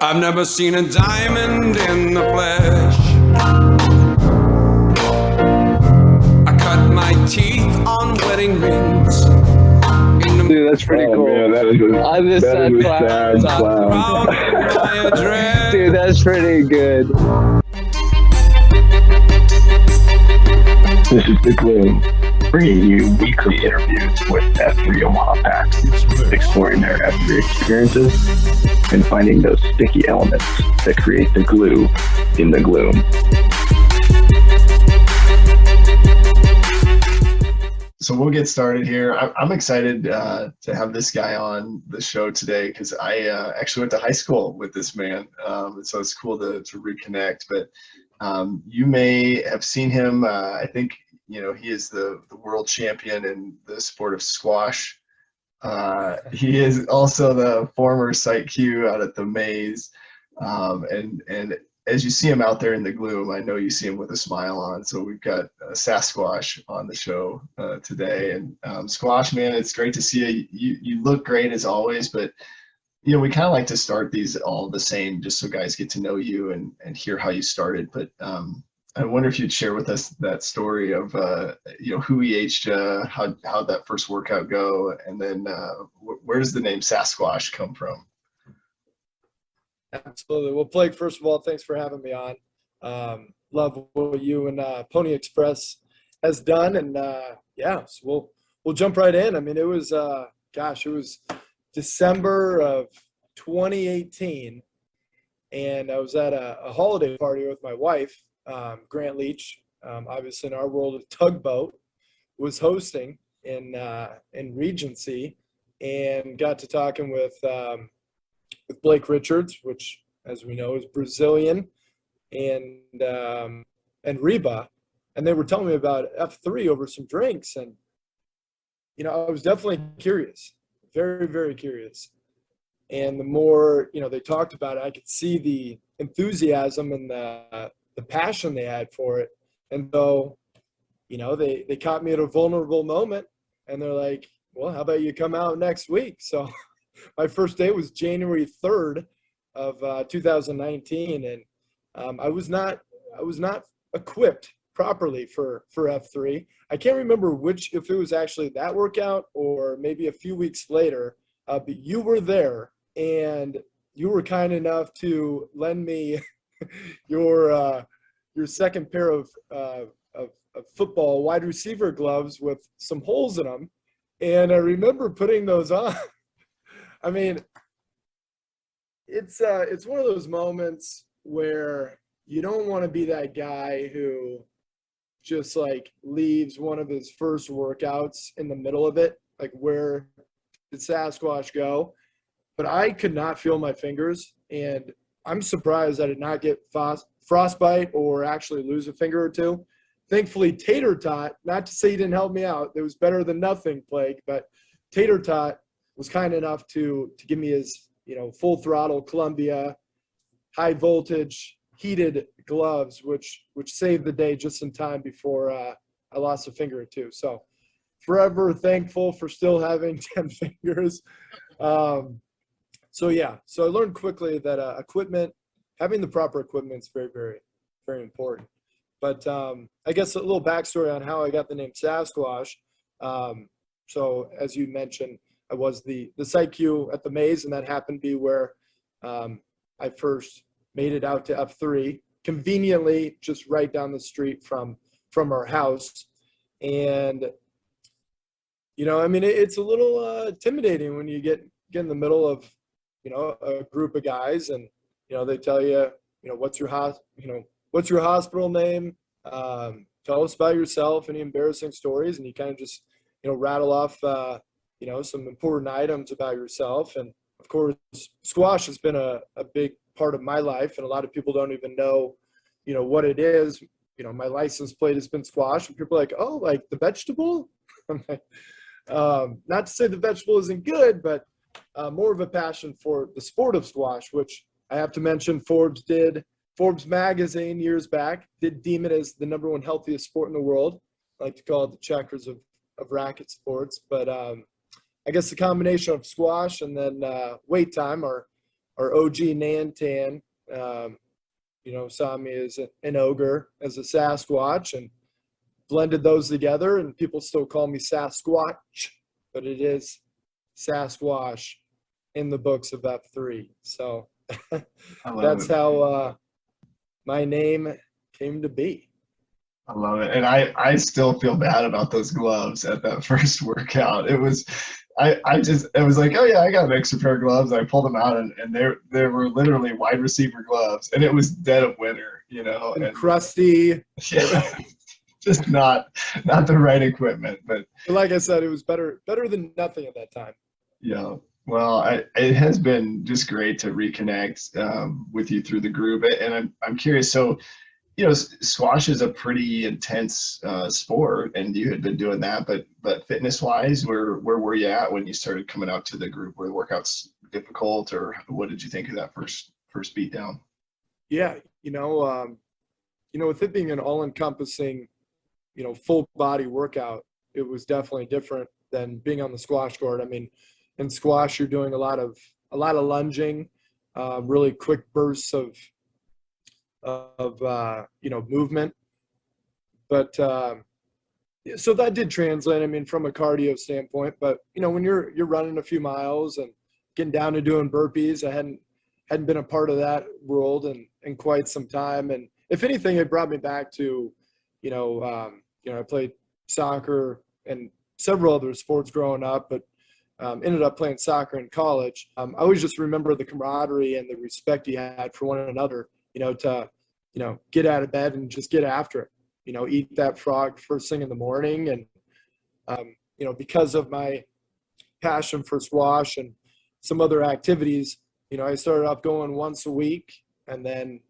I've never seen a diamond in the flesh. I cut my teeth on wedding rings. Dude, that's pretty cool. Man, that is a sad clown. Dude, that's pretty good. This is The Gloom, bringing you weekly interviews with F3 Omaha packs, exploring their F3 experiences and finding those sticky elements that create the glue in the gloom. So we'll get started here. I'm excited to have this guy on the show today because I actually went to high school with this man. So it's cool to reconnect. But you may have seen him. I think, he is the world champion in the sport of squash. He is also the former Site-Q out at the Maize. And as you see him out there in the gloom, I know you see him with a smile on. So we've got Sasquash on the show today. And Squash, man, it's great to see you. You look great as always, but we kind of like to start these all the same, just so guys get to know you and hear how you started. But I wonder if you'd share with us that story of who EH'd you, how that first workout go, and then where does the name Sasquash come from? Absolutely. Well, Blake, first of all, thanks for having me on. Love what you and Pony Express has done, and so we'll jump right in. I mean, it was it was December of 2018, and I was at a holiday party with my wife, Grant Leach, obviously in our world of tugboat, was hosting in Regency, and got to talking with Blake Richards, which, as we know, is Brazilian, and Reba, and they were telling me about F3 over some drinks, and I was definitely curious, very, very curious. And the more they talked about it, I could see the enthusiasm and the passion they had for it. And so, they caught me at a vulnerable moment, and they're like, "Well, how about you come out next week?" So my first day was January 3rd of 2019, and I was not equipped properly for F3. I can't remember if it was actually that workout or maybe a few weeks later, but you were there, and you were kind enough to lend me your second pair of football wide receiver gloves with some holes in them, and I remember putting those on. I mean, it's one of those moments where you don't want to be that guy who just leaves one of his first workouts in the middle of it. Like, where did Sasquash go? But I could not feel my fingers, and I'm surprised I did not get frostbite or actually lose a finger or two. Thankfully, Tater Tot, not to say he didn't help me out, it was better than nothing, Blake, but Tater Tot was kind enough to give me his, full throttle Columbia, high voltage, heated gloves, which saved the day just in time before I lost a finger or two. So forever thankful for still having 10 fingers. So I learned quickly that having the proper equipment is very, very, very important. But I guess a little backstory on how I got the name Sasquash. So as you mentioned, I was the Site-Q at the Maize, and that happened to be where I first made it out to F3, conveniently just right down the street from our house. And, it's a little intimidating when you get in the middle of, a group of guys, and, they tell you, what's your hospital name? Tell us about yourself, any embarrassing stories, and you kind of just, rattle off, some important items about yourself. And of course, squash has been a big part of my life, and a lot of people don't even know, what it is. My license plate has been squash, and people are like, "Oh, like the vegetable?" I'm like, not to say the vegetable isn't good, but more of a passion for the sport of squash, which I have to mention Forbes magazine years back did deem it as the #1 healthiest sport in the world. I like to call it the checkers of racket sports. But I guess the combination of squash and then weight time are our OG Nantan, saw me as an ogre, as a Sasquatch, and blended those together. And people still call me Sasquatch, but it is Sasquash in the books of F3. So that's how my name came to be. I love it. And I still feel bad about those gloves at that first workout. It was, it was like, oh yeah, I got an extra pair of gloves. I pulled them out and they were literally wide receiver gloves, and it was dead of winter, and crusty. Yeah, just not the right equipment. But like I said, it was better than nothing at that time. Yeah. Well, it has been just great to reconnect with you through the group. And I'm curious. So, squash is a pretty intense sport, and you had been doing that. But fitness wise, where were you at when you started coming out to the group? Were the workouts difficult, or what did you think of that first beat down? Yeah, with it being an all-encompassing, full body workout, it was definitely different than being on the squash court. I mean, in squash, you're doing a lot of lunging, really quick bursts of movement. But so that did translate. I mean, from a cardio standpoint. But when you're running a few miles and getting down to doing burpees, I hadn't been a part of that world in quite some time. And if anything, it brought me back to, I played soccer and several other sports growing up, but ended up playing soccer in college. I always just remember the camaraderie and the respect you had for one another, to, get out of bed and just get after it, eat that frog first thing in the morning. And, because of my passion for squash and some other activities, I started off going once a week, and then,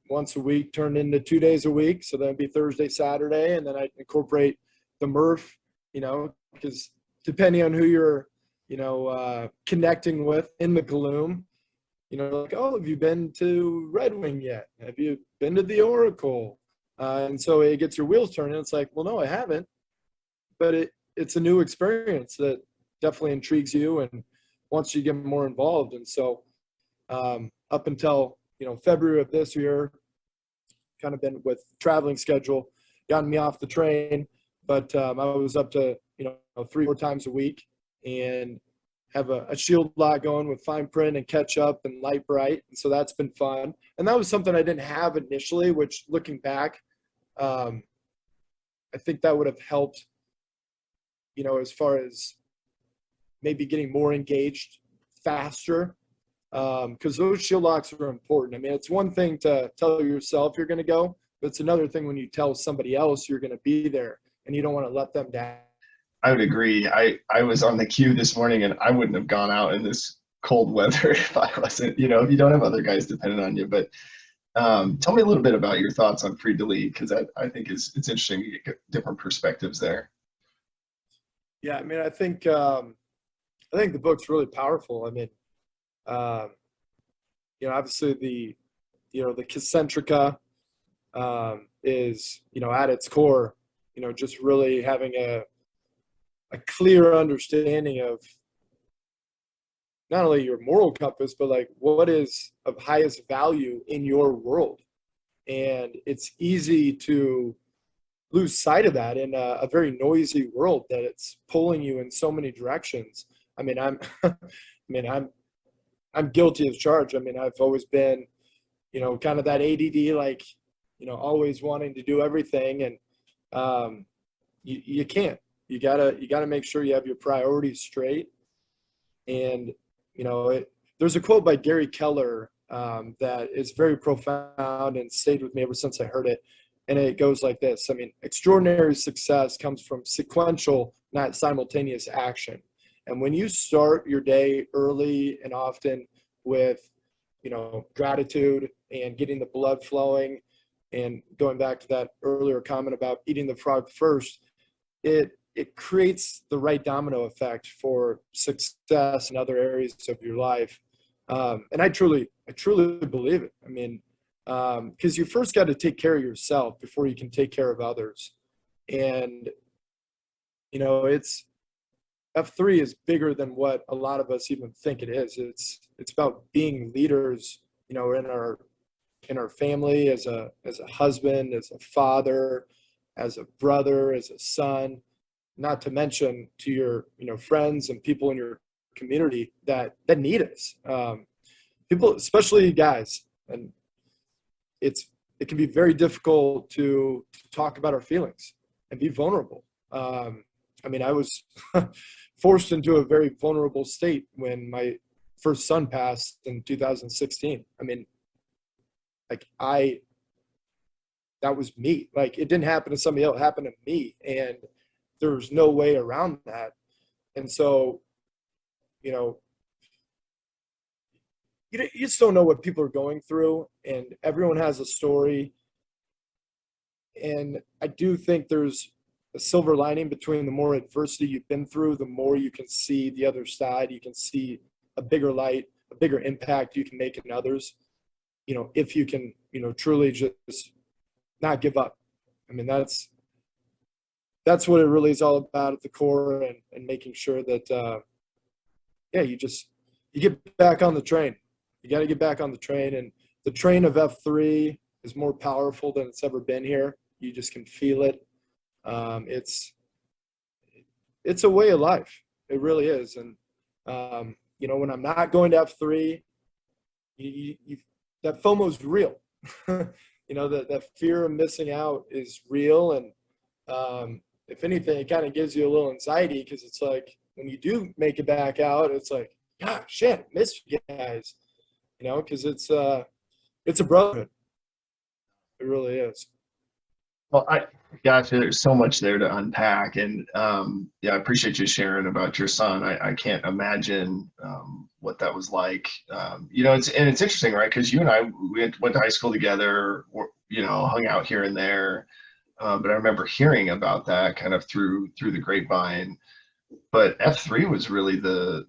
once a week turned into 2 days a week. So then it'd be Thursday, Saturday, and then I'd incorporate the Murph, because depending on who you're, connecting with in the Gloom, like, oh, have you been to Red Wing yet? Have you been to the Oracle? And so it gets your wheels turning. It's like, well, no, I haven't, but it's a new experience that definitely intrigues you and wants you to get more involved. And so up until, February of this year, kind of been with traveling schedule, gotten me off the train, but I was up to, 3-4 times a week, and have a shield lock going with fine print and catch up and light bright. And so that's been fun. And that was something I didn't have initially, which looking back, I think that would have helped, as far as maybe getting more engaged faster. Because those shield locks are important. I mean, it's one thing to tell yourself you're going to go, but it's another thing when you tell somebody else you're going to be there and you don't want to let them down. I would agree. I was on the queue this morning, and I wouldn't have gone out in this cold weather if I wasn't, if you don't have other guys dependent on you. But tell me a little bit about your thoughts on free delete, because I think it's interesting to get different perspectives there. Yeah, I mean, I think the book's really powerful. I mean, obviously the Concentrica is, at its core, just really having a clear understanding of not only your moral compass, but like what is of highest value in your world. And it's easy to lose sight of that in a very noisy world that it's pulling you in so many directions. I mean, I'm guilty as charged. I mean, I've always been, kind of that ADD, like, always wanting to do everything. And you can't. You gotta make sure you have your priorities straight. And, there's a quote by Gary Keller that is very profound and stayed with me ever since I heard it. And it goes like this. I mean, extraordinary success comes from sequential, not simultaneous action. And when you start your day early and often with, gratitude and getting the blood flowing, and going back to that earlier comment about eating the frog first, it creates the right domino effect for success in other areas of your life. And I truly believe it. I mean, because you first got to take care of yourself before you can take care of others. And, F3 is bigger than what a lot of us even think it is. It's about being leaders, you know, in our family, as a husband, as a father, as a brother, as a son, not to mention to your, you know, friends and people in your community that need us. People, especially guys, and it can be very difficult to talk about our feelings and be vulnerable. I mean, I was forced into a very vulnerable state when my first son passed in 2016. I mean, like that was me. Like, it didn't happen to somebody else, it happened to me. And there was no way around that. And so, you know, you just don't know what people are going through, and everyone has a story. And I do think there's a silver lining between the more adversity you've been through, the more you can see the other side. You can see a bigger light, a bigger impact you can make in others, you know, if you can, you know, truly just not give up. I mean, that's what it really is all about at the core, and making sure that, you get back on the train. You got to get back on the train, and the train of F3 is more powerful than it's ever been here. You just can feel it. It's a way of life. It really is. And, you know, when I'm not going to F3, that FOMO is real. You know, that fear of missing out is real. And if anything, it kind of gives you a little anxiety, because it's like, when you do make it back out, it's like, God, shit, miss you guys. You know, because it's a brotherhood. It really is. Well, gotcha. There's so much there to unpack, and I appreciate you sharing about your son. I can't imagine what that was like. You know, it's interesting, right? Because you and I, we went to high school together, you know, hung out here and there. But I remember hearing about that kind of through the grapevine. But F3 was really the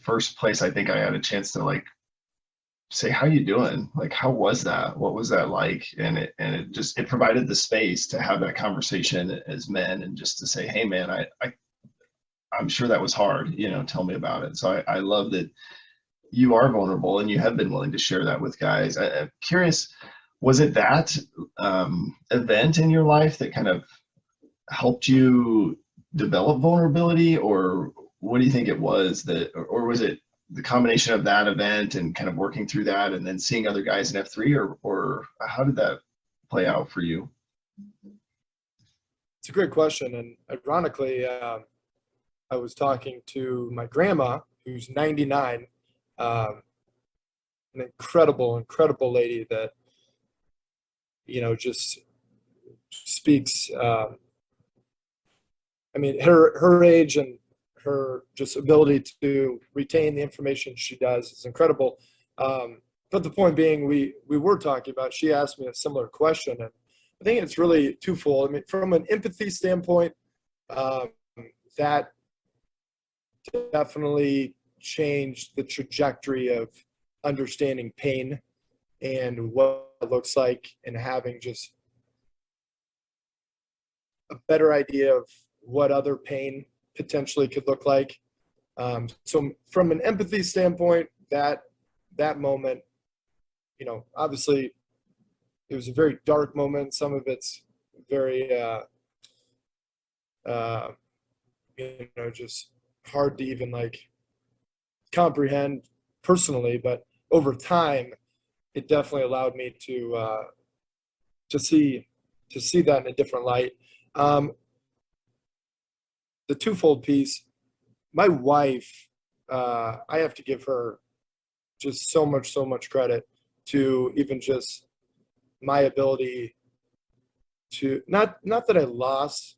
first place I think I had a chance to, like, say, how you doing? Like, how was that? What was that like? And it provided the space to have that conversation as men, and just to say, hey man, I'm sure that was hard, you know, tell me about it. So I love that you are vulnerable, and you have been willing to share that with guys. I'm curious, was it that event in your life that kind of helped you develop vulnerability, or what do you think it was that, or was it the combination of that event and kind of working through that, and then seeing other guys in F3, or how did that play out for you? It's a great question. And ironically, I was talking to my grandma, who's 99, an incredible lady that, you know, just speaks, I mean, her age and her just ability to retain the information she does is incredible. But the point being, we were talking about, she asked me a similar question, and I think it's really twofold. I mean, from an empathy standpoint, that definitely changed the trajectory of understanding pain and what it looks like, and having just a better idea of what other pain potentially could look like. So from an empathy standpoint, that moment, you know, obviously it was a very dark moment. Some of it's very, you know, just hard to even like comprehend personally, but over time, it definitely allowed me to see that in a different light. The twofold piece, my wife, I have to give her just so much credit to even just my ability to, not that I lost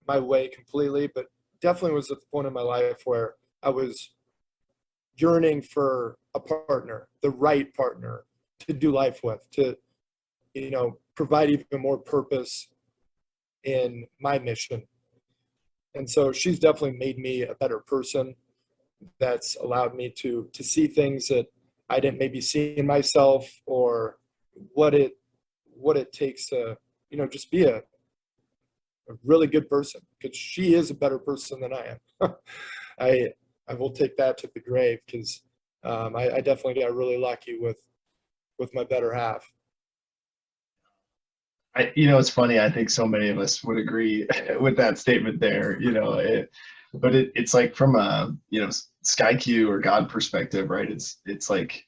my way completely, but definitely was at the point in my life where I was yearning for a partner, the right partner to do life with, to, you know, provide even more purpose in my mission. And so she's definitely made me a better person. That's allowed me to see things that I didn't maybe see in myself, or what it takes to, you know, just be a really good person, because she is a better person than I am. I will take that to the grave because I definitely got really lucky with my better half. It's funny. I think so many of us would agree with that statement there. But it's like from a Sky-Q or God perspective, right? It's like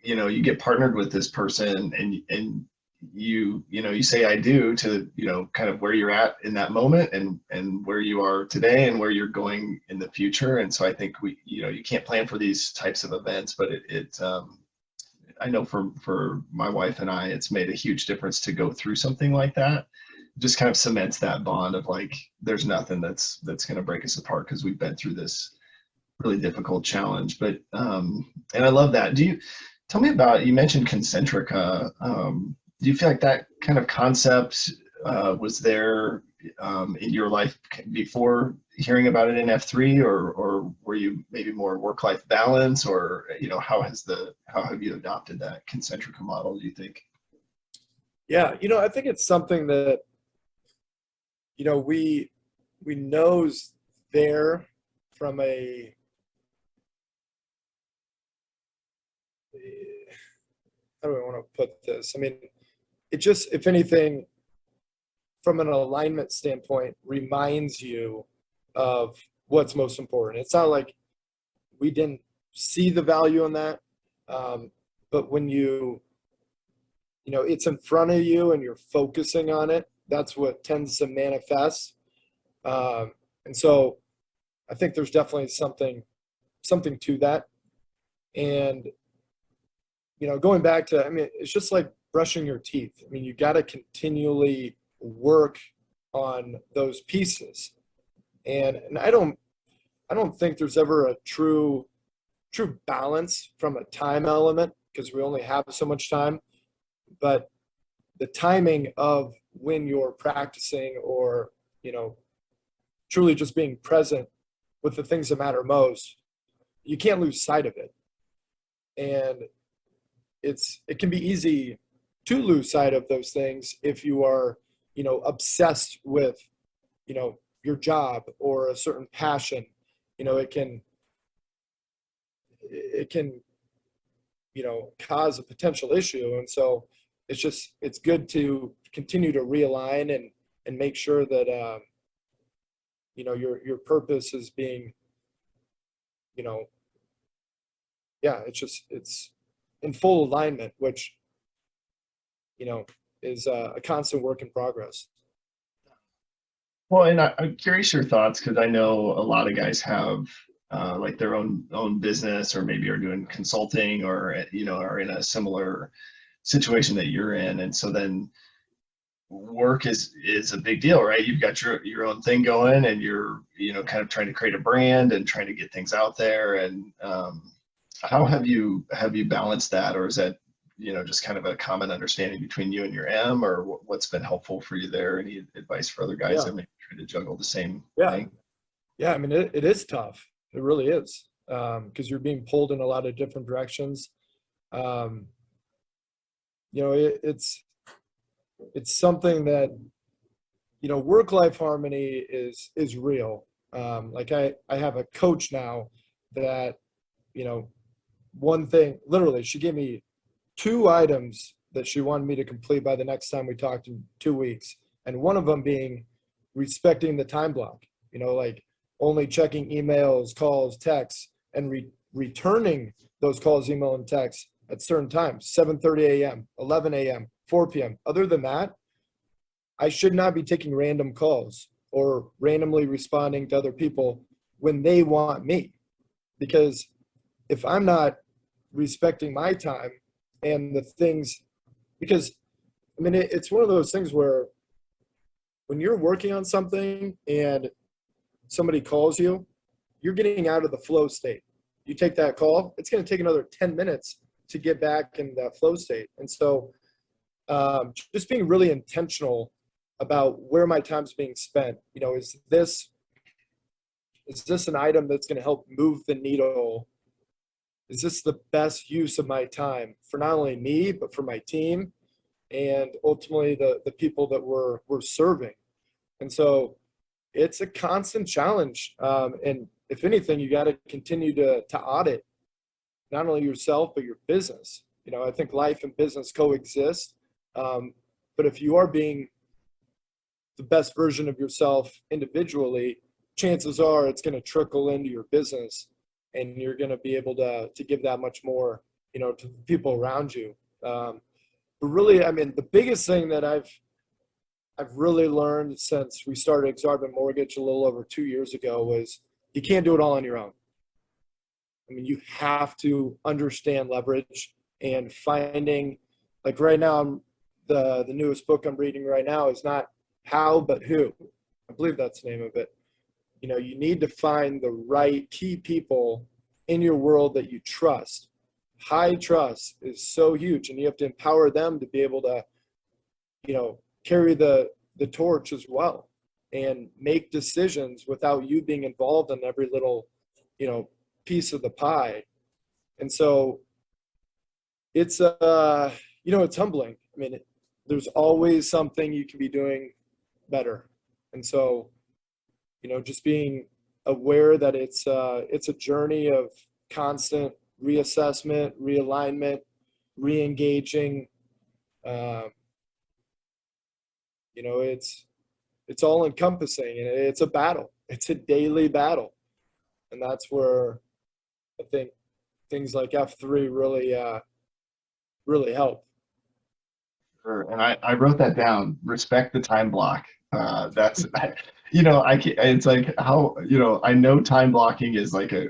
you get partnered with this person, and you say I do to kind of where you're at in that moment, and where you are today and where you're going in the future. And so I think you can't plan for these types of events, but I know for my wife and I, it's made a huge difference to go through something like that. Just kind of cements that bond of like, there's nothing that's going to break us apart because we've been through this really difficult challenge. But and I love that. Tell me about, you mentioned Concentrica. Do you feel like that kind of concept was there in your life before hearing about it in F3, or were you maybe more work-life balance, or how have you adopted that Concentrica model, do you think? Yeah, I think it's something that we know's there from a how do I want to put this? I mean, it just, if anything, from an alignment standpoint, reminds you of what's most important. It's not like we didn't see the value in that, but when it's in front of you and you're focusing on it, that's what tends to manifest. And so I think there's definitely something to that. And going back to, I mean, it's just like brushing your teeth. I mean, you got to continually work on those pieces. And I don't think there's ever a true balance from a time element, because we only have so much time. But the timing of when you're practicing, or truly just being present with the things that matter most, you can't lose sight of it. And it can be easy to lose sight of those things if you are obsessed with your job or a certain passion. It can cause a potential issue. And so it's good to continue to realign and make sure that your purpose is being it's in full alignment, which is a constant work in progress. Well, and I'm curious your thoughts, because I know a lot of guys have like their own business, or maybe are doing consulting, or are in a similar situation that you're in. And so then work is a big deal, right? You've got your own thing going, and you're kind of trying to create a brand and trying to get things out there. And how have you balanced that, or is that just kind of a common understanding between you and your M, or what's been helpful for you there? Any advice for other guys that may try to juggle the same thing? Yeah, I mean, it is tough. It really is, because you're being pulled in a lot of different directions. It's something that work-life harmony is real. Like I have a coach now that one thing, literally, she gave me 2 items that she wanted me to complete by the next time we talked in 2 weeks. And one of them being respecting the time block, like only checking emails, calls, texts, and returning those calls, email, and texts at certain times, 7:30 a.m., 11 a.m., 4 p.m. Other than that, I should not be taking random calls or randomly responding to other people when they want me. Because if I'm not respecting my time and the things, because I mean, it's one of those things where when you're working on something and somebody calls you, you're getting out of the flow state. You take that call, it's going to take another 10 minutes to get back in that flow state. And so just being really intentional about where my time's being spent. Is this an item that's going to help move the needle? Is this the best use of my time for not only me, but for my team, and ultimately the people that we're serving? And so it's a constant challenge. And if anything, you got to continue to audit not only yourself, but your business. I think life and business coexist. But if you are being the best version of yourself individually, chances are it's going to trickle into your business, and you're going to be able to give that much more, to the people around you. But really, I mean, the biggest thing that I've really learned since we started Exarban Mortgage a little over 2 years ago was you can't do it all on your own. I mean, you have to understand leverage and finding, like right now, the newest book I'm reading right now is not How, but Who. I believe that's the name of it. You need to find the right key people in your world that you trust. High trust is so huge, and you have to empower them to be able to, carry the torch as well and make decisions without you being involved in every little, piece of the pie. And so it's, it's humbling. I mean, there's always something you can be doing better. And so, just being aware that it's a journey of constant reassessment, realignment, re-engaging. It's all encompassing, and it's a battle. It's a daily battle. And that's where I think things like F3 really help. Sure. And I wrote that down. Respect the time block. That's, it's like how, I know time blocking is like a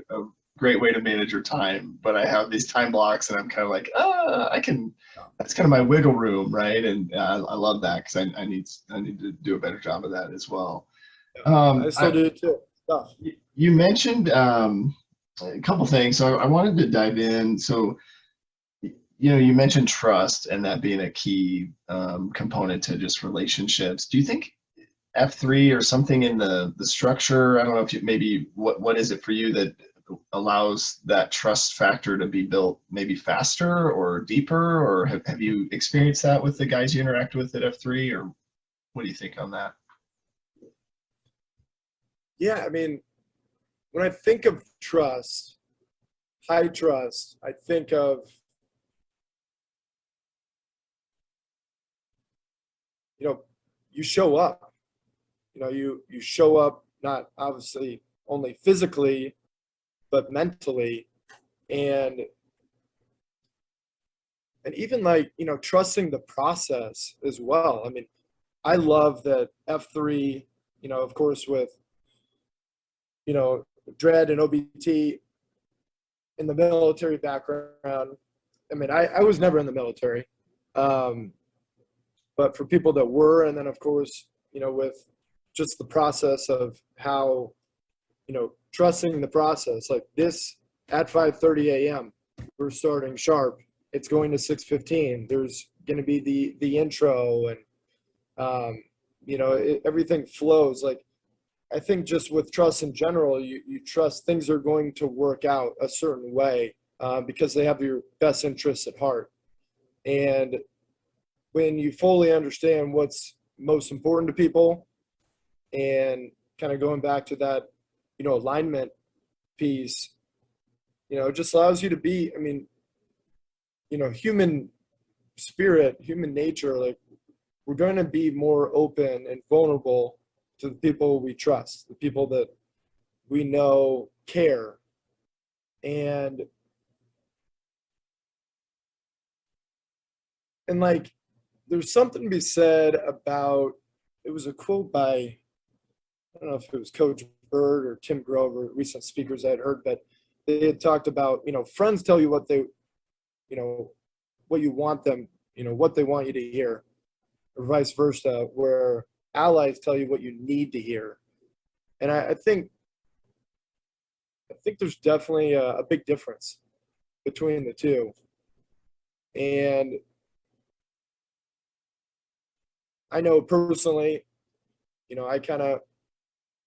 great way to manage your time, but I have these time blocks and I'm kind of like, that's kind of my wiggle room. Right. And I love that because I need to do a better job of that as well. I still do it too. You mentioned a couple things. So I wanted to dive in. So, you mentioned trust and that being a key component to just relationships. Do you think F3 or something in the structure, I don't know if maybe what is it for you that allows that trust factor to be built maybe faster or deeper, or have you experienced that with the guys you interact with at F3, or what do you think on that? Yeah, I mean, when I think of trust, high trust, I think of, you show up. You show up not obviously only physically, but mentally, and even like, trusting the process as well. I mean, I love that F3, of course, with, Dread and OBT in the military background. I mean, I was never in the military, but for people that were, and then of course, with just the process of how, trusting the process, like this at 5:30 a.m. we're starting sharp. It's going to 6:15. There's going to be the intro, and everything flows. Like, I think just with trust in general, you trust things are going to work out a certain way because they have your best interests at heart. And when you fully understand what's most important to people, and kind of going back to that, alignment piece, it just allows you to be, I mean, human spirit, human nature, like we're going to be more open and vulnerable to the people we trust, the people that we know care. And like, there's something to be said about, it was a quote by, I don't know if it was Coach Bird or Tim Grover, recent speakers I had heard, but they had talked about, friends tell you what they, what you want them, what they want you to hear, or vice versa, where allies tell you what you need to hear. And I think there's definitely a big difference between the two. And I know personally, I kind of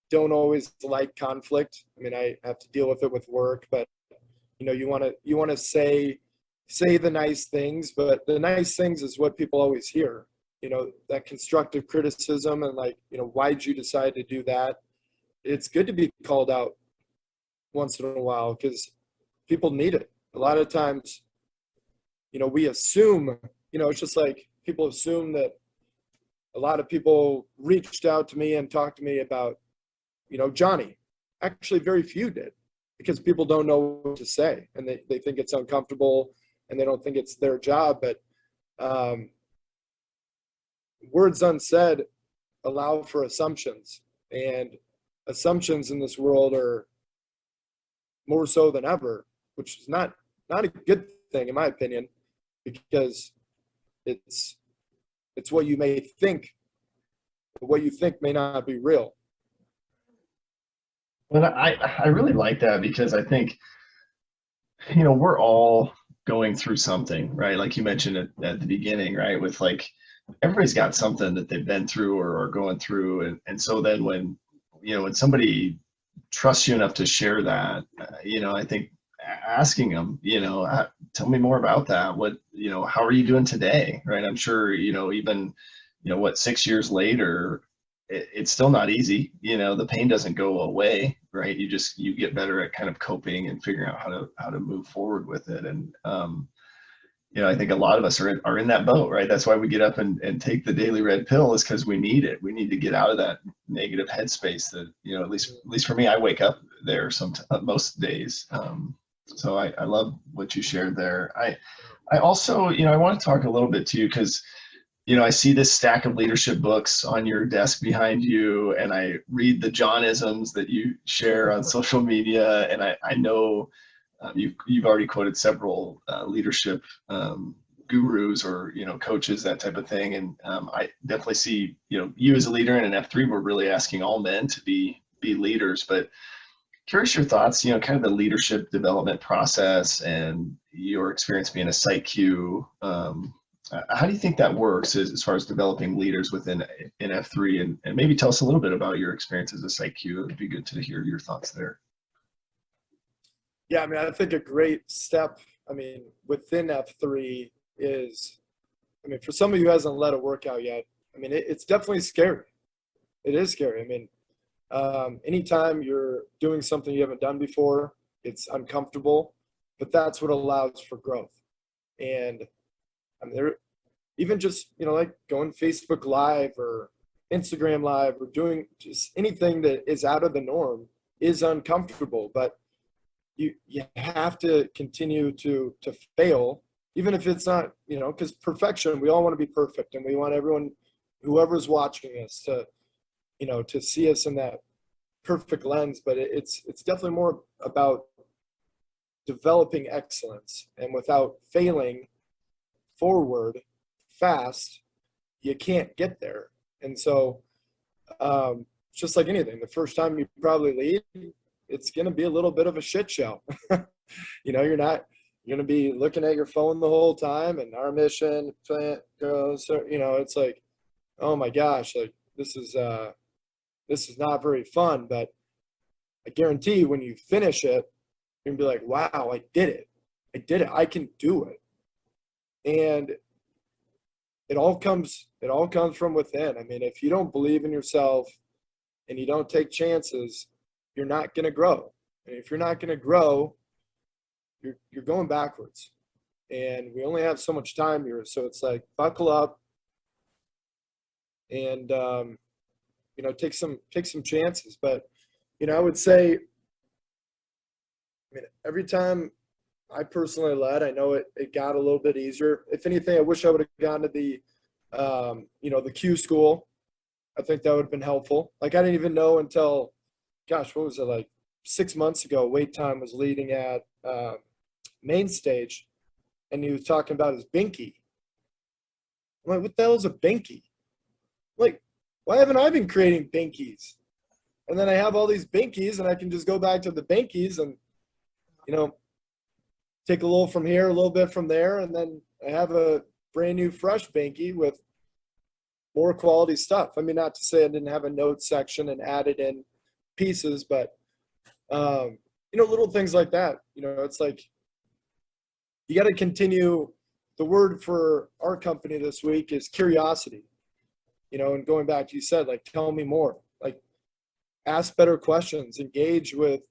don't always like conflict. I mean, I have to deal with it with work, but you want to say the nice things, but the nice things is what people always hear. That constructive criticism and like, why'd you decide to do that? it's good to be called out once in a while because people need it. A lot of times, we assume, it's just like people assume that a lot of people reached out to me and talked to me about, Johnny. Actually, very few did because people don't know what to say and they think it's uncomfortable and they don't think it's their job. But words unsaid allow for assumptions, and assumptions in this world are more so than ever, which is not a good thing in my opinion, because it's what you may think, but what you think may not be real. Well, I really like that because I think, we're all going through something, right? Like you mentioned at the beginning, right? With like, everybody's got something that they've been through or are going through. And so then when somebody trusts you enough to share that, I think asking them, tell me more about that. What, how are you doing today? Right. I'm sure, even, 6 years later, it's still not easy. The pain doesn't go away, right? You get better at kind of coping and figuring out how to move forward with it. And, I think a lot of us are in that boat, right? That's why we get up and take the daily red pill, is because we need it. We need to get out of that negative headspace that, at least for me, I wake up there most days. So I love what you shared there. I also, I want to talk a little bit to you because, I see this stack of leadership books on your desk behind you, and I read the Johnisms that you share on social media. And I know you've already quoted several leadership gurus or, coaches, that type of thing. And I definitely see, you as a leader, and in F3, we're really asking all men to be leaders. But curious your thoughts, kind of the leadership development process and your experience being a Site-Q. How do you think that works as far as developing leaders within in F3? And maybe tell us a little bit about your experience as a Site-Q. It'd be good to hear your thoughts there. Yeah, I think a great step, within F3 is, for somebody who hasn't led a workout yet, it's definitely scary. It is scary. Anytime you're doing something you haven't done before, it's uncomfortable, but that's what allows for growth. And there, even just, like going Facebook Live or Instagram Live or doing just anything that is out of the norm is uncomfortable, but you have to continue to fail, even if it's not, because perfection, we all want to be perfect, and we want everyone, whoever's watching us, to see us in that perfect lens. But it's definitely more about developing excellence, and without failing forward fast, you can't get there. And so just like anything, the first time you probably lead, it's going to be a little bit of a shit show. You're going to be looking at your phone the whole time, and our mission goes, it's like, oh my gosh, like this is not very fun. But I guarantee when you finish it, you're gonna be like, wow, I did it. I can do it. And it all comes from within. If you don't believe in yourself and you don't take chances, you're not going to grow. And if you're not going to grow, you're going backwards. And we only have so much time here. So it's like, buckle up and, take some chances. But, I would say, every time I personally led, I know it got a little bit easier. If anything, I wish I would have gone to the, the Q school. I think that would have been helpful. Like, I didn't even know until, gosh, what was it, like 6 months ago, Wait Time was leading at main stage, and he was talking about his binky. I'm like, what the hell is a binky? Like, why haven't I been creating binkies? And then I have all these binkies, and I can just go back to the binkies and, take a little from here, a little bit from there, and then I have a brand new fresh binky with more quality stuff. Not to say I didn't have a notes section and added in pieces, but little things like that. It's like you got to continue. The word for our company this week is curiosity. And going back to you said, like, tell me more. Like, ask better questions, engage with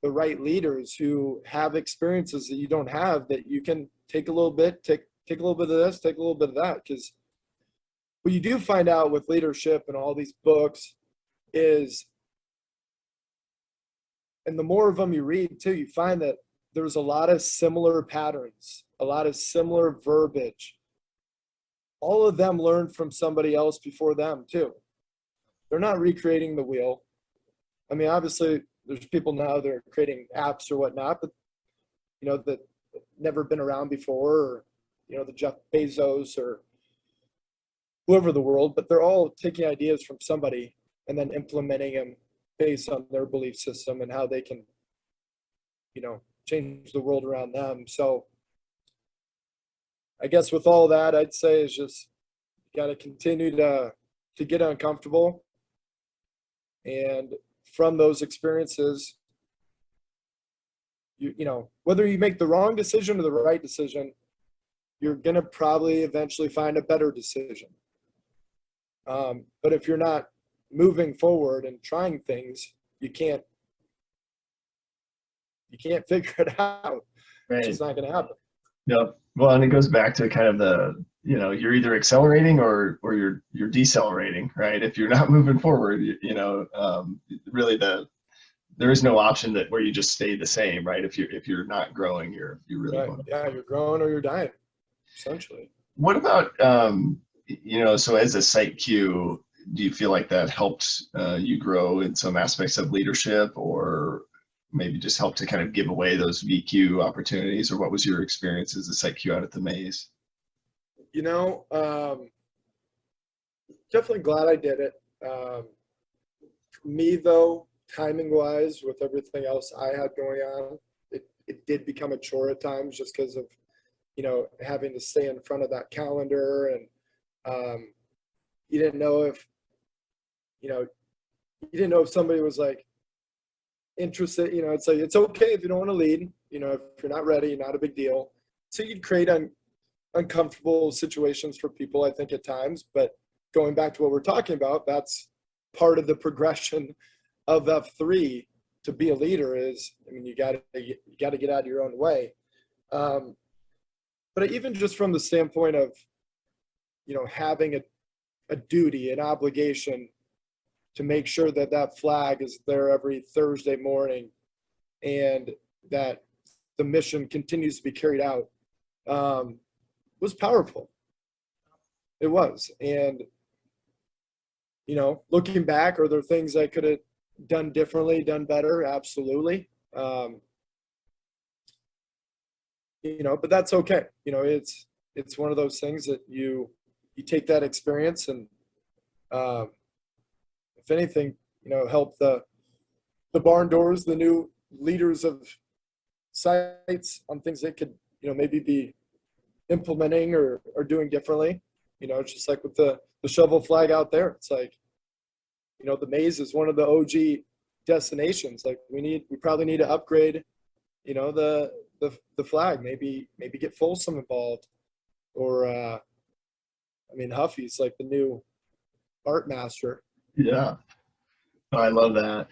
the right leaders who have experiences that you don't have, that you can take a little bit, take a little bit of this, take a little bit of that. Because what you do find out with leadership and all these books is, and the more of them you read too, you find that there's a lot of similar patterns, a lot of similar verbiage. All of them learned from somebody else before them too. They're not recreating the wheel. I mean, obviously there's people now that are creating apps or whatnot, but that never been around before, or the Jeff Bezos or whoever the world, but they're all taking ideas from somebody and then implementing them based on their belief system and how they can, change the world around them. So I guess with all that, I'd say is just got to continue to get uncomfortable. And from those experiences, whether you make the wrong decision or the right decision, you're going to probably eventually find a better decision. But if you're not moving forward and trying things, you can't figure it out. Right. It's just not going to happen. Yep. Well, and it goes back to kind of the, you're either accelerating or you're decelerating, right? If you're not moving forward, really there is no option that where you just stay the same, right? If you're not growing, you're really right. going. Yeah, you're growing or you're dying, essentially. What about so as a Site-Q, do you feel like that helped you grow in some aspects of leadership, or maybe just help to kind of give away those VQ opportunities? Or what was your experience as a Site-Q out at the Maize? Definitely glad I did it. For me though, timing wise, with everything else I had going on, it did become a chore at times, just because of, having to stay in front of that calendar. And you didn't know if, somebody was like interested. It's like, it's okay if you don't want to lead, if you're not ready, not a big deal. So you'd create uncomfortable situations for people, I think, at times. But going back to what we're talking about, that's part of the progression of F3 to be a leader. Is, you got to get out of your own way. But even just from the standpoint of, having a duty, an obligation to make sure that flag is there every Thursday morning, and that the mission continues to be carried out, was powerful. It was. And, looking back, are there things I could have done differently, done better? Absolutely. But that's okay. It's one of those things that you take that experience and, if anything, help the barn doors, the new leaders of sites, on things they could, maybe be implementing or doing differently. It's just like with the shovel flag out there. It's like, the Maize is one of the OG destinations. Like we probably need to upgrade, the flag, maybe get Folsom involved, or Huffy's like the new art master. Yeah, I love that.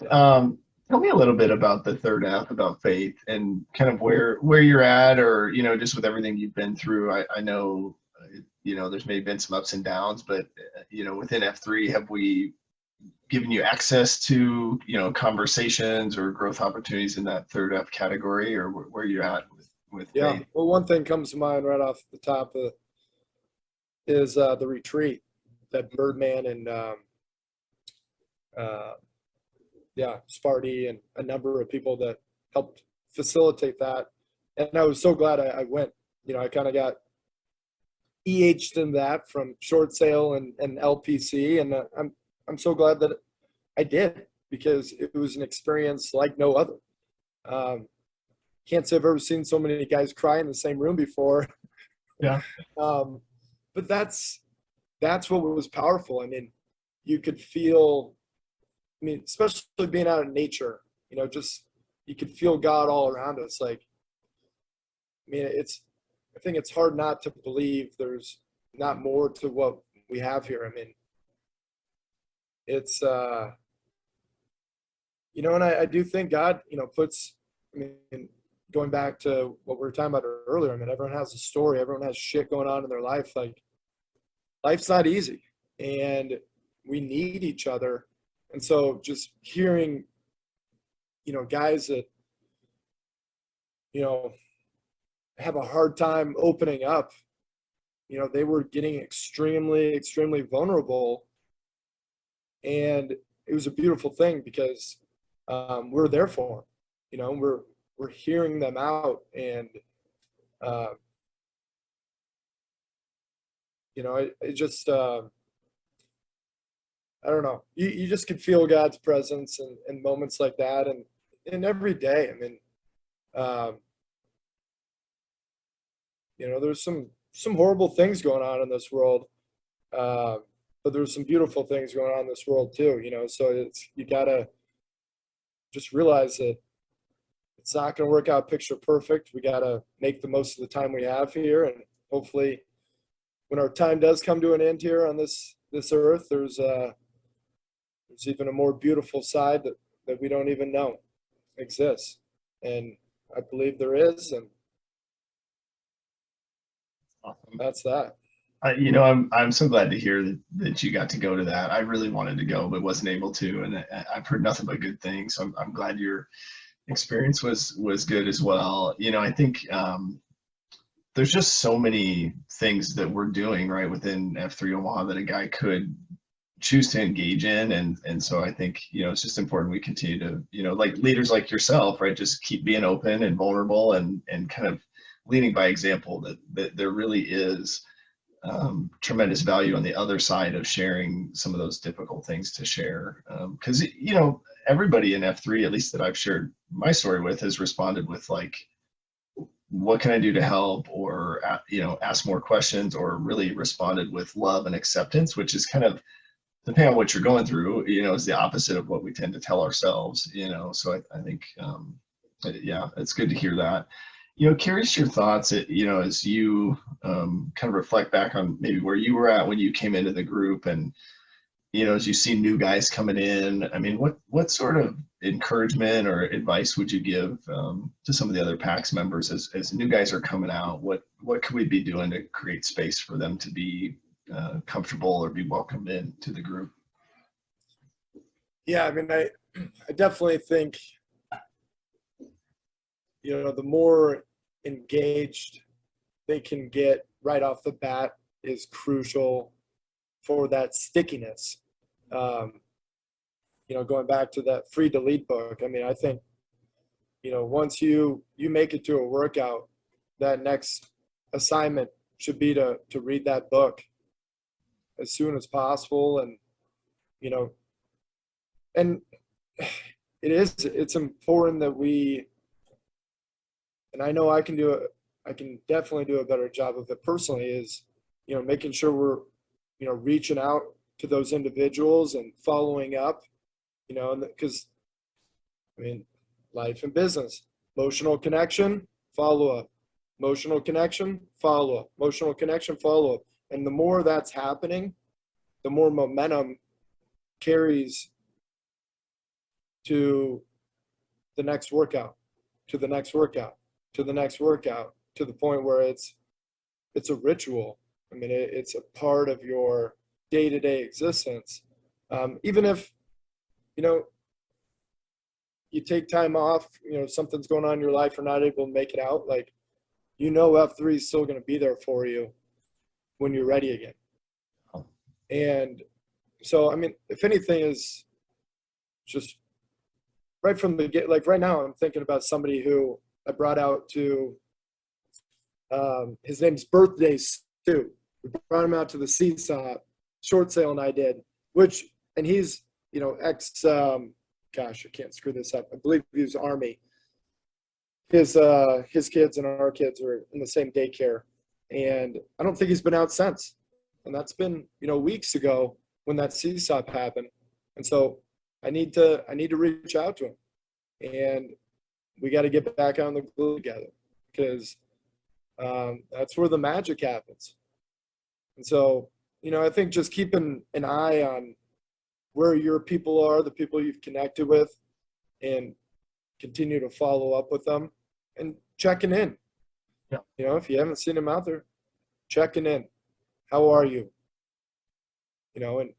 Tell me a little bit about the third F, about faith, and kind of where you're at, or just with everything you've been through. I know there's maybe been some ups and downs, but within F3, have we given you access to conversations or growth opportunities in that third F category, or where you're at with Yeah. faith? Well, one thing comes to mind right off the top is the retreat that Birdman and Sparty and a number of people that helped facilitate that. And I was so glad I went. I kind of got EH'd in that from short sale and LPC, and I'm so glad that I did, because it was an experience like no other. Can't say I've ever seen so many guys cry in the same room before. Yeah. But that's what was powerful. You could feel, especially being out in nature, just, you could feel God all around us. Like, I think it's hard not to believe there's not more to what we have here. It's you know, and I do think God, you know, puts, I mean, going back to what we were talking about earlier, I mean, everyone has a story, everyone has shit going on in their life. Like, life's not easy, and we need each other. And so just hearing, you know, guys that, you know, have a hard time opening up, you know, they were getting extremely, extremely vulnerable. And it was a beautiful thing because we're there for them. You know, we're hearing them out, and you know, it just I don't know. You just could feel God's presence in moments like that, and every day. I mean, you know, there's some horrible things going on in this world, but there's some beautiful things going on in this world too. You know, so you gotta just realize that it's not going to work out picture perfect. We got to make the most of the time we have here, and hopefully, when our time does come to an end here on this earth, there's even a more beautiful side that we don't even know exists, and I believe there is, and Awesome. that's that. You know, I'm so glad to hear that you got to go to that. I really wanted to go, but wasn't able to, and I've heard nothing but good things. So I'm glad your experience was good as well. You know, I think there's just so many things that we're doing right within F3 Omaha that a guy could choose to engage in, and so I think, you know, it's just important we continue to, you know, like leaders like yourself, right, just keep being open and vulnerable and kind of leading by example that there really is tremendous value on the other side of sharing some of those difficult things to share, because you know, everybody in F3, at least that I've shared my story with, has responded with like, what can I do to help, or you know, ask more questions, or really responded with love and acceptance, which is kind of, depending on what you're going through, you know, is the opposite of what we tend to tell ourselves, you know. So I think yeah, it's good to hear that. You know, curious your thoughts, you know, as you kind of reflect back on maybe where you were at when you came into the group, and, you know, as you see new guys coming in, I mean, what sort of encouragement or advice would you give to some of the other PAX members as new guys are coming out? What could we be doing to create space for them to be comfortable or be welcomed into the group? Yeah, I mean, I definitely think, you know, the more engaged they can get right off the bat is crucial for that stickiness. You know, going back to that Free to Lead book, I mean, I think, you know, once you make it to a workout, that next assignment should be to read that book as soon as possible. And, you know, and it's important that we, and I know I can definitely do a better job of it personally, is, you know, making sure we're, you know, reaching out to those individuals and following up, you know, because, I mean, life and business, emotional connection, follow up, emotional connection, follow up, emotional connection, follow up. And the more that's happening, the more momentum carries to the next workout, to the next workout, to the next workout, to the point where it's a ritual. I mean, it's a part of your day-to-day existence. Even if, you know, you take time off, you know, something's going on in your life, you're not able to make it out, like, you know, F3 is still going to be there for you when you're ready again. And so, I mean, if anything is just right from the get, like right now, I'm thinking about somebody who I brought out to, his name's Birthday Stu. We brought him out to the Seesaw short sale, and I did, and he's, you know, gosh, I can't screw this up. I believe he was Army. His kids and our kids are in the same daycare, and I don't think he's been out since. And that's been, you know, weeks ago when that Seesaw happened. And so I need to reach out to him, and we got to get back on the glue together, because that's where the magic happens. And so, you know, I think just keeping an eye on where your people are, the people you've connected with, and continue to follow up with them and checking in. Yeah. You know, if you haven't seen them out there, checking in. How are you? You know, and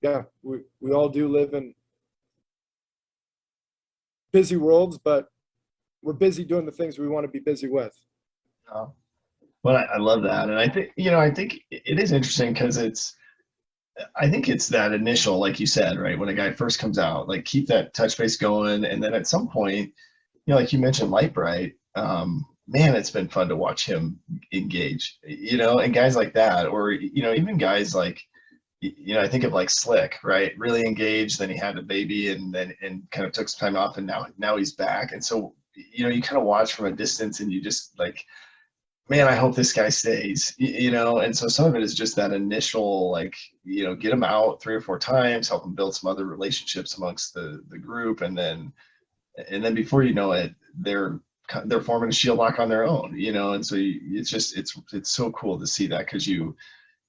yeah, we all do live in busy worlds, but we're busy doing the things we want to be busy with. Well, I love that. And I think, I think it is interesting because I think it's that initial, like you said, right? When a guy first comes out, like keep that touch base going. And then at some point, like you mentioned, Light Bright, man, it's been fun to watch him engage, and guys like that, or, even guys like, I think of like Slick, right? Really engaged. Then he had a baby and kind of took some time off, and now he's back. And so, you kind of watch from a distance and you just like, man, I hope this guy stays, and so some of it is just that initial, like, get him out 3 or 4 times, help him build some other relationships amongst the group. And then before you know it, they're forming a shield lock on their own, and so it's so cool to see that, because you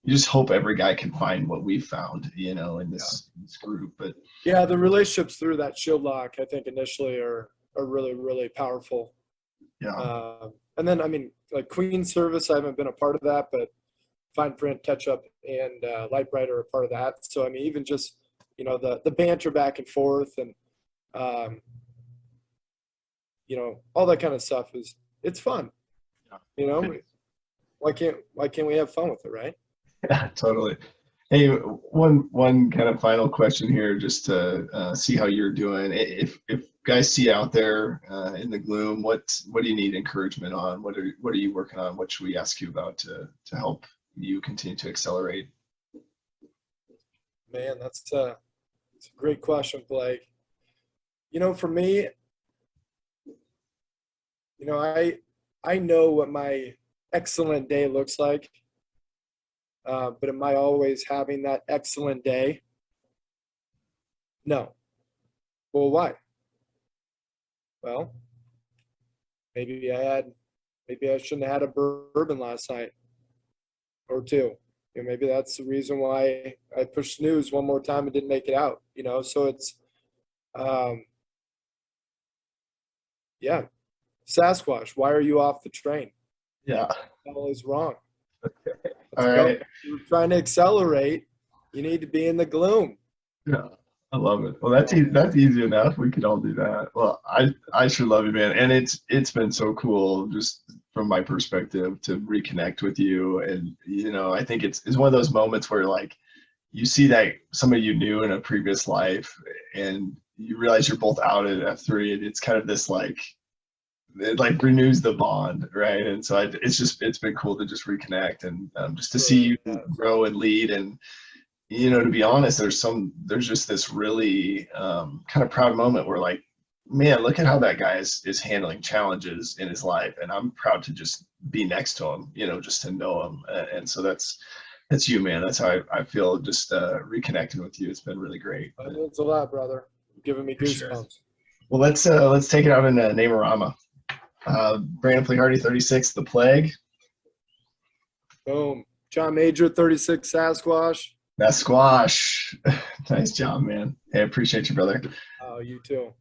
just hope every guy can find what we found, in this group. But yeah, the relationships through that shield lock, I think initially are really, really powerful. Yeah. And then, I mean, like Queen Service, I haven't been a part of that, but Fine Print, Catch Up, and Light Bright are a part of that. So, I mean, even just, the banter back and forth and, all that kind of stuff it's fun. Yeah. Why can't we have fun with it, right? Yeah, totally. Hey, one kind of final question here, just to see how you're doing. If guys see out there in the gloom, what do you need encouragement on? What are you working on? What should we ask you about to help you continue to accelerate? Man, it's a great question, Blake. For me, I know what my excellent day looks like. But am I always having that excellent day? No. Well, why? Well, maybe I shouldn't have had a bourbon last night or 2. Maybe that's the reason why I pushed snooze one more time and didn't make it out. So it's, yeah. Sasquash, why are you off the train? Yeah. The hell is wrong? Okay. All right. If you're trying to accelerate, you need to be in the gloom. Yeah, I love it. Well, that's easy enough. We could all do that. Well, I sure love you, man. And it's been so cool, just from my perspective, to reconnect with you. And I think it's one of those moments where, like, you see that somebody you knew in a previous life, and you realize you're both out at F3, and it's kind of this, like, it like renews the bond, right? And so it's been cool to just reconnect and just to see you grow and lead. And to be honest, there's just this really kind of proud moment where, like, man, look at how that guy is handling challenges in his life, and I'm proud to just be next to him, just to know him. And so that's you, man. That's how I feel, just reconnecting with you. It's been really great. It means a lot, brother. You're giving me goosebumps. Sure. Well, let's take it out in Namarama. Brandon Flehardy, 36, The Plague. Boom. John Major, 36, Sasquash. That squash. Nice job, man. Hey, I appreciate you, brother. Oh, you too.